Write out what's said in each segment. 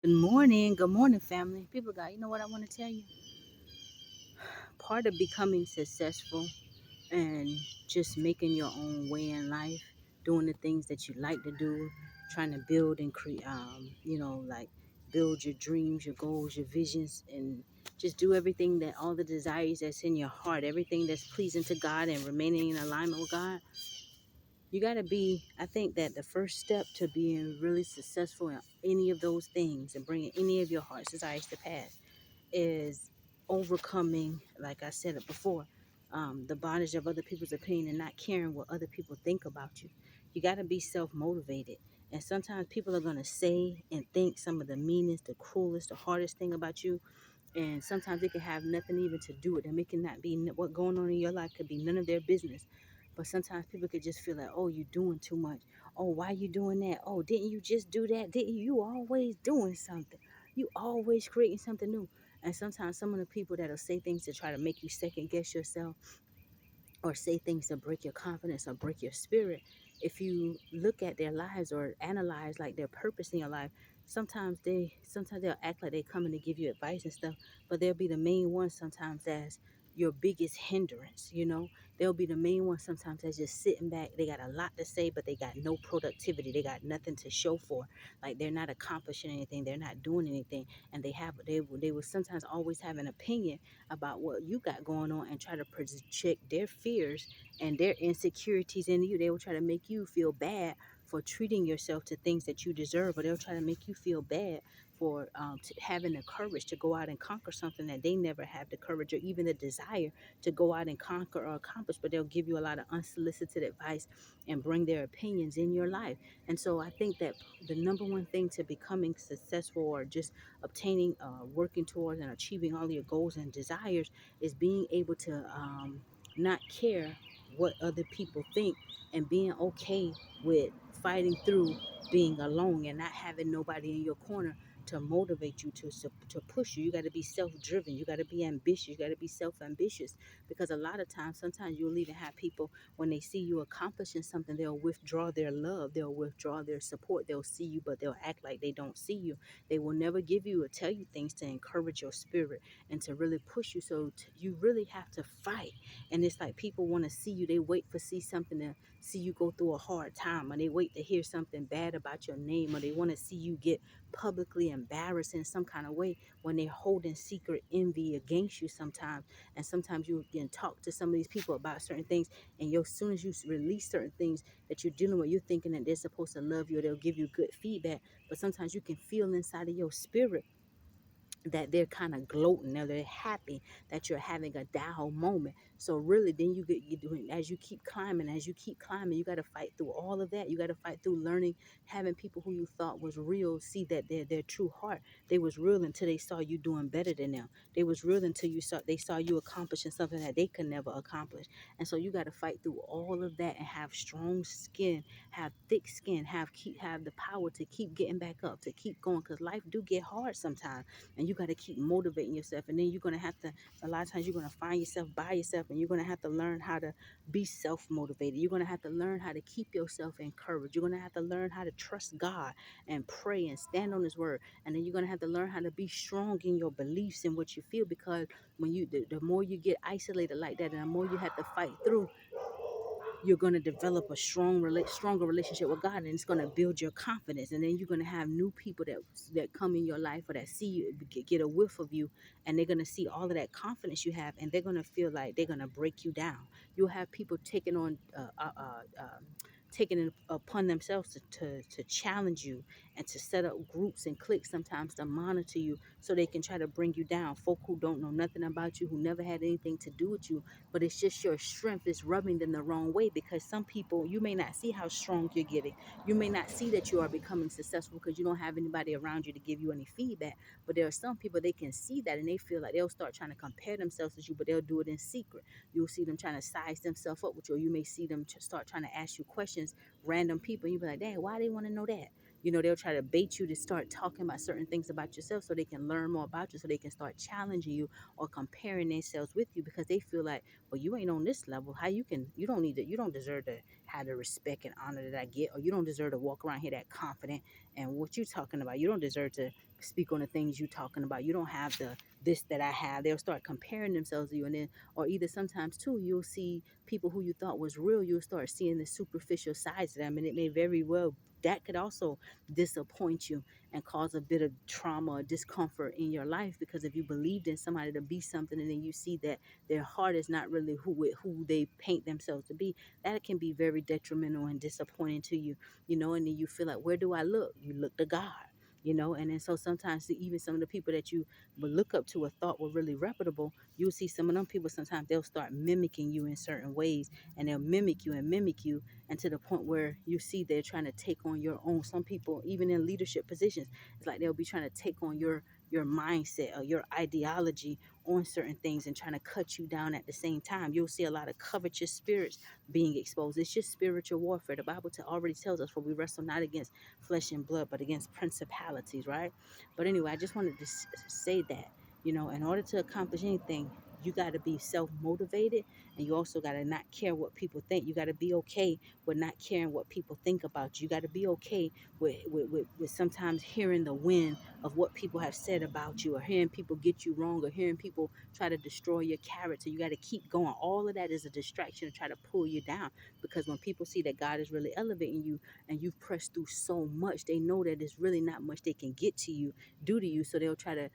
Good morning, family. People got, you know what I want to tell you? Part of becoming successful and just making your own way in life, doing the things that you like to do, trying to build and create, like build your dreams, your goals, your visions, and just do everything that all the desires that's in your heart, everything that's pleasing to God and remaining in alignment with God. You got to be, I think that the first step to being really successful in any of those things and bringing any of your heart's desires to pass is overcoming, like I said it before, the bondage of other people's opinion and not caring what other people think about you. You got to be self motivated. And sometimes people are going to say and think some of the meanest, the cruelest, the hardest thing about you. And sometimes it can have nothing even to do with them. It cannot be what going on in your life could be none of their business. But sometimes people could just feel like, oh, you doing too much. Oh, why you doing that? Oh, didn't you just do that? Didn't you? You always doing something. You always creating something new. And sometimes some of the people that'll say things to try to make you second guess yourself or say things to break your confidence or break your spirit, if you look at their lives or analyze like their purpose in your life, sometimes they'll act like they coming to give you advice and stuff, but they'll be the main one sometimes that's your biggest hindrance, They'll be the main one sometimes that's just sitting back. They got a lot to say, but they got no productivity. They got nothing to show for. Like they're not accomplishing anything. They're not doing anything. And they will sometimes always have an opinion about what you got going on and try to project their fears and their insecurities into you. They will try to make you feel bad for treating yourself to things that you deserve, or they'll try to make you feel bad for having the courage to go out and conquer something that they never have the courage or even the desire to go out and conquer or accomplish, but they'll give you a lot of unsolicited advice and bring their opinions in your life. And so I think that the number one thing to becoming successful or just obtaining, working towards and achieving all your goals and desires is being able to not care what other people think and being okay with fighting through being alone and not having nobody in your corner to motivate you to push you. You got to be self-driven. You got to be ambitious. You got to be self-ambitious because a lot of times, sometimes you'll even have people when they see you accomplishing something, they'll withdraw their love. They'll withdraw their support. They'll see you, but they'll act like they don't see you. They will never give you or tell you things to encourage your spirit and to really push you. So you really have to fight. And it's like people want to see you. They wait for see something to see you go through a hard time, or they wait to hear something bad about your name, or they want to see you get publicly embarrassed in some kind of way when they're holding secret envy against you sometimes. And sometimes you can talk to some of these people about certain things, and as soon as you release certain things that you're dealing with, you're thinking that they're supposed to love you or they'll give you good feedback. But sometimes you can feel inside of your spirit that they're kind of gloating or they're happy that you're having a Dow moment. So really, then you doing as you keep climbing, you got to fight through all of that. You got to fight through learning, having people who you thought was real see that their true heart. They was real until they saw you doing better than them. They was real until they saw you accomplishing something that they could never accomplish. And so you got to fight through all of that and have strong skin, have thick skin, have the power to keep getting back up, to keep going, because life do get hard sometimes, and you got to keep motivating yourself. And then you're going to have to, a lot of times you're going to find yourself by yourself, and you're going to have to learn how to be self-motivated. You're going to have to learn how to keep yourself encouraged. You're going to have to learn how to trust God and pray and stand on his word. And then you're going to have to learn how to be strong in your beliefs and what you feel, because when the more you get isolated like that, and the more you have to fight through, you're going to develop a stronger relationship with God, and it's going to build your confidence. And then you're going to have new people that come in your life or that see you, get a whiff of you, and they're going to see all of that confidence you have, and they're going to feel like they're going to break you down. You'll have people taking it upon themselves to challenge you and to set up groups and cliques sometimes to monitor you so they can try to bring you down. Folk who don't know nothing about you, who never had anything to do with you, but it's just your strength is rubbing them the wrong way, because some people, you may not see how strong you're getting. You may not see that you are becoming successful because you don't have anybody around you to give you any feedback. But there are some people, they can see that and they feel like they'll start trying to compare themselves to you, but they'll do it in secret. You'll see them trying to size themselves up with you, or you may see them start trying to ask you questions, random people, and you'll be like, dang, why they want to know that? They'll try to bait you to start talking about certain things about yourself so they can learn more about you, so they can start challenging you or comparing themselves with you, because they feel like, well, you ain't on this level. How you don't need to, you don't deserve to have the respect and honor that I get, or you don't deserve to walk around here that confident. And what you talking about, you don't deserve to speak on the things you're talking about. You don't have the this that I have. They'll start comparing themselves to you. And then, or either sometimes too, you'll see people who you thought was real, you'll start seeing the superficial sides of them. And it may very well, that could also disappoint you and cause a bit of trauma or discomfort in your life, because if you believed in somebody to be something and then you see that their heart is not really who they paint themselves to be, that can be very detrimental and disappointing to you, and then you feel like, where do I look? You look to God. And then so sometimes even some of the people that you would look up to or thought were really reputable, you'll see some of them people, sometimes they'll start mimicking you in certain ways, and they'll mimic you, and to the point where you see they're trying to take on your own. Some people, even in leadership positions, it's like they'll be trying to take on your mindset or your ideology on certain things and trying to cut you down at the same time. You'll see a lot of covetous spirits being exposed. It's just spiritual warfare. The Bible already tells us, for we wrestle not against flesh and blood, but against principalities, right? But anyway, I just wanted to say that, in order to accomplish anything, you got to be self motivated, and you also got to not care what people think. You got to be okay with not caring what people think about you. You got to be okay with sometimes hearing the wind of what people have said about you, or hearing people get you wrong, or hearing people try to destroy your character. You got to keep going. All of that is a distraction to try to pull you down, because when people see that God is really elevating you and you've pressed through so much, they know that there's really not much they can get to you, do to you. So they'll try to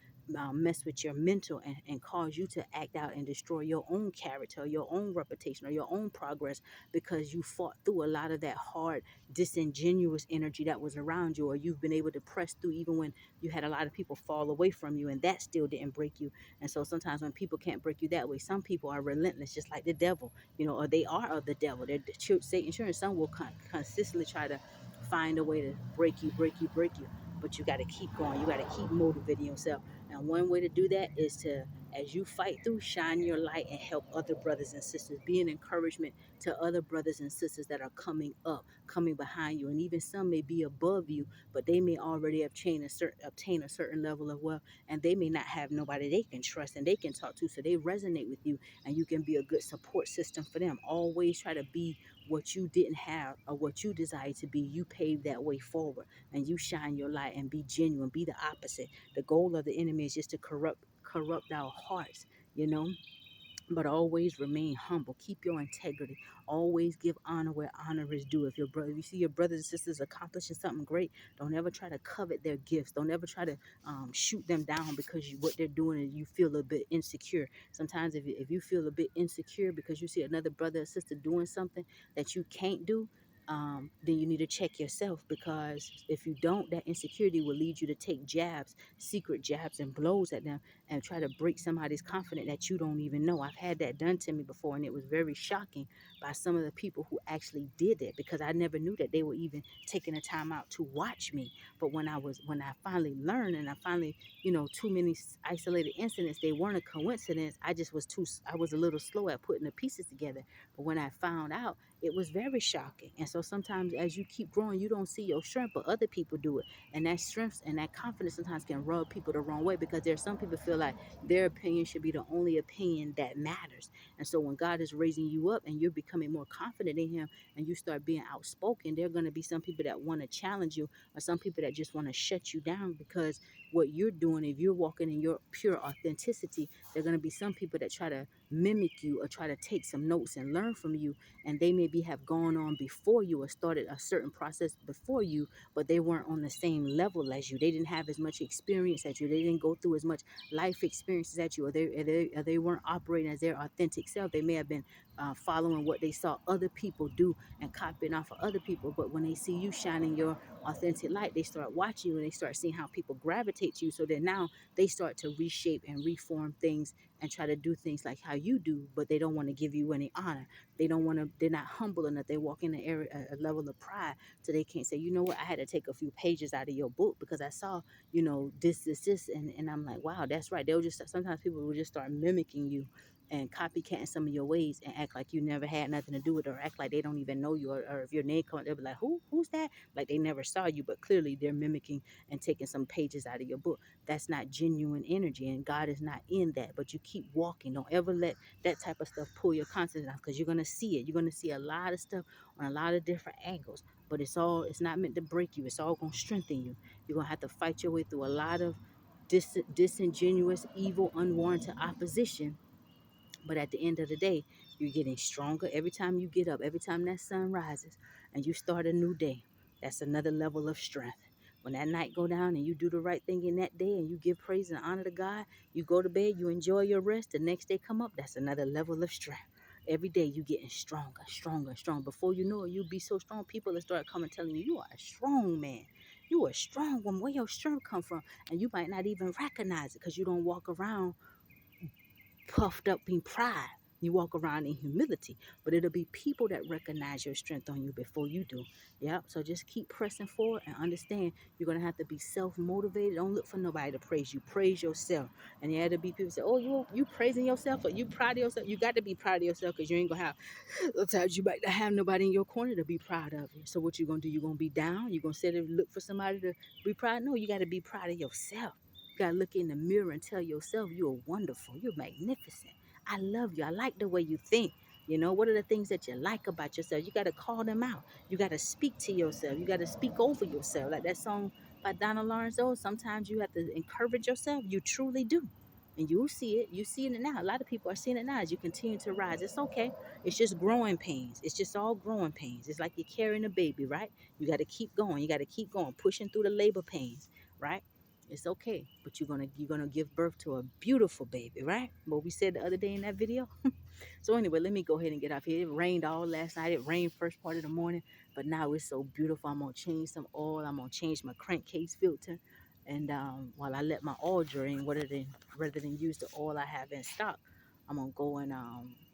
mess with your mental, and cause you to act out and destroy your own character, your own reputation, or your own progress, because you fought through a lot of that hard, disingenuous energy that was around you, or you've been able to press through even when you had a lot of people fall away from you, and that still didn't break you. And so sometimes when people can't break you that way, some people are relentless, just like the devil, or they are of the devil. They're Satan, sure, and some will consistently try to find a way to break you. But you got to keep going. You got to keep motivating yourself. And one way to do that is to, as you fight through, shine your light and help other brothers and sisters. Be an encouragement to other brothers and sisters that are coming up, coming behind you. And even some may be above you, but they may already obtain a certain level of wealth, and they may not have nobody they can trust and they can talk to. So they resonate with you, and you can be a good support system for them. Always try to be what you didn't have or what you desire to be. You pave that way forward, and you shine your light and be genuine. Be the opposite. The goal of the enemy is just to corrupt our hearts, you know but always remain humble. Keep your integrity. Always give honor where honor is due. If you see your brothers and sisters accomplishing something great, don't ever try to covet their gifts. Don't ever try to shoot them down because what they're doing and you feel a bit insecure. Sometimes if you feel a bit insecure because you see another brother or sister doing something that you can't do, then you need to check yourself, because if you don't, that insecurity will lead you to take secret jabs and blows at them, and try to break somebody's confidence that you don't even know. I've had that done to me before, and it was very shocking by some of the people who actually did it, because I never knew that they were even taking the time out to watch me. But when I finally learned, and I finally, too many isolated incidents, they weren't a coincidence. I was a little slow at putting the pieces together. But when I found out, it was very shocking. And so sometimes as you keep growing, you don't see your strength, but other people do it. And that strength and that confidence sometimes can rub people the wrong way, because there's some people feel like their opinion should be the only opinion that matters. And so when God is raising you up and you're becoming more confident in Him, and you start being outspoken, there are going to be some people that want to challenge you, or some people that just want to shut you down, because what you're doing, if you're walking in your pure authenticity, there are going to be some people that try to mimic you or try to take some notes and learn from you, and they maybe have gone on before you or started a certain process before you, but they weren't on the same level as you. They didn't have as much experience as you. They didn't go through as much life experiences as you, or they weren't operating as their authentic self. They may have been following what they saw other people do and copying off of other people. But when they see you shining your authentic light, they start watching you, and they start seeing how people gravitate to you. So that now they start to reshape and reform things and try to do things like how you do, but they don't want to give you any honor. They're not humble enough. They walk in a level of pride, so they can't say, you know what, I had to take a few pages out of your book because I saw, this. And I'm like, wow, that's right. Sometimes people will just start mimicking you and copycatting some of your ways and act like you never had nothing to do with it, or act like they don't even know you, or if your name comes, they'll be like, who's that? Like they never saw you, but clearly they're mimicking and taking some pages out of your book. That's not genuine energy, and God is not in that. But you keep walking. Don't ever let that type of stuff pull your confidence down, because you're going to see it. You're going to see a lot of stuff on a lot of different angles. but it's not meant to break you. It's all gonna strengthen you. You're gonna have to fight your way through a lot of disingenuous, evil, unwarranted opposition, but at the end of the day, you're getting stronger every time you get up, every time that sun rises and you start a new day. That's another level of strength. When that night go down and you do the right thing in that day and you give praise and honor to God, you go to bed, you enjoy your rest, the next day come up, that's another level of strength. Every day you getting stronger, stronger, stronger. Before you know it, you'll be so strong, people will start coming telling you, you are a strong man. You are a strong woman. Where your strength come from? And you might not even recognize it because you don't walk around puffed up in pride. You walk around in humility, but it'll be people that recognize your strength on you before you do. Yep. So just keep pressing forward and understand you're gonna have to be self-motivated. Don't look for nobody to praise you. Praise yourself. And yeah, there'll be people say, "Oh, you praising yourself or you proud of yourself?" You got to be proud of yourself because you ain't gonna have sometimes you might not have nobody in your corner to be proud of you. So what you gonna do? You gonna be down? You gonna sit and look for somebody to be proud? No, you got to be proud of yourself. You gotta look in the mirror and tell yourself you're wonderful, you're magnificent. I love you. I like the way you think. You know, what are the things that you like about yourself? You gotta call them out. You gotta speak to yourself. You gotta speak over yourself. Like that song by Donna Lawrence. Oh, sometimes you have to encourage yourself. You truly do. And you'll see it. You see it now. A lot of people are seeing it now as you continue to rise. It's okay. It's just growing pains. It's just all growing pains. It's like you're carrying a baby, right? You got to keep going. You got to keep going, pushing through the labor pains, right? It's okay, but you're gonna give birth to a beautiful baby, right? What we said the other day in that video. So anyway, let me go ahead and get off here. It rained all last night. It rained first part of the morning, but now it's so beautiful. I'm gonna change some oil. I'm gonna change my crankcase filter, and while I let my oil drain, rather than use the oil I have in stock, I'm gonna go and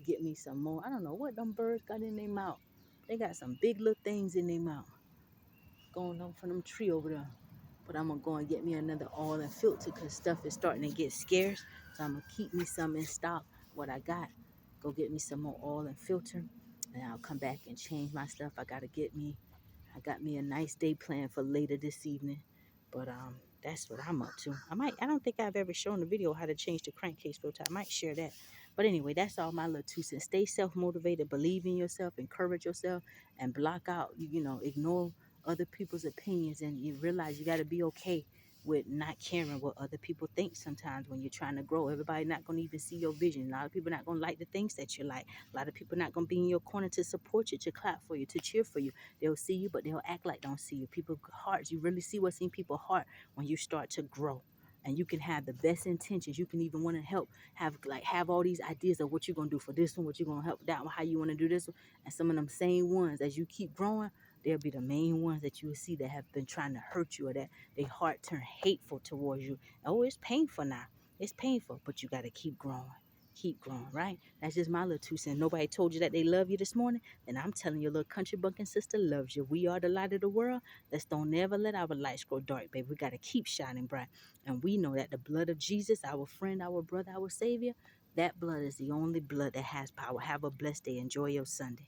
get me some more. I don't know what them birds got in their mouth. They got some big little things in their mouth going on from them tree over there. But I'm gonna go and get me another oil and filter because stuff is starting to get scarce. So I'm gonna keep me some in stock. What I got, go get me some more oil and filter, and I'll come back and change my stuff. I got me a nice day planned for later this evening. But that's what I'm up to. I don't think I've ever shown the video how to change the crankcase filter. I might share that. But anyway, that's all my little 2 cents. Stay self-motivated, believe in yourself, encourage yourself, and block out, ignore other people's opinions, and you realize you got to be okay with not caring what other people think sometimes when you're trying to grow. Everybody not going to even see your vision. A lot of people not going to like the things that you like. A lot of people not going to be in your corner to support you, to clap for you, to cheer for you. They'll see you, but they'll act like don't see you. People's hearts, you really see what's in people's heart when you start to grow. And you can have the best intentions. You can even want to help, have all these ideas of what you're gonna do for this one, what you're gonna help that one, how you want to do this one. And some of them same ones, as you keep growing, they'll be the main ones that you will see that have been trying to hurt you or that their heart turn hateful towards you. Oh, it's painful now. It's painful, but you got to keep growing. Keep growing, right? That's just my little 2 cents. Nobody told you that they love you this morning, then I'm telling your little country bumpkin sister loves you. We are the light of the world. Let's don't never let our lights grow dark, baby. We got to keep shining bright. And we know that the blood of Jesus, our friend, our brother, our Savior, that blood is the only blood that has power. Have a blessed day. Enjoy your Sunday.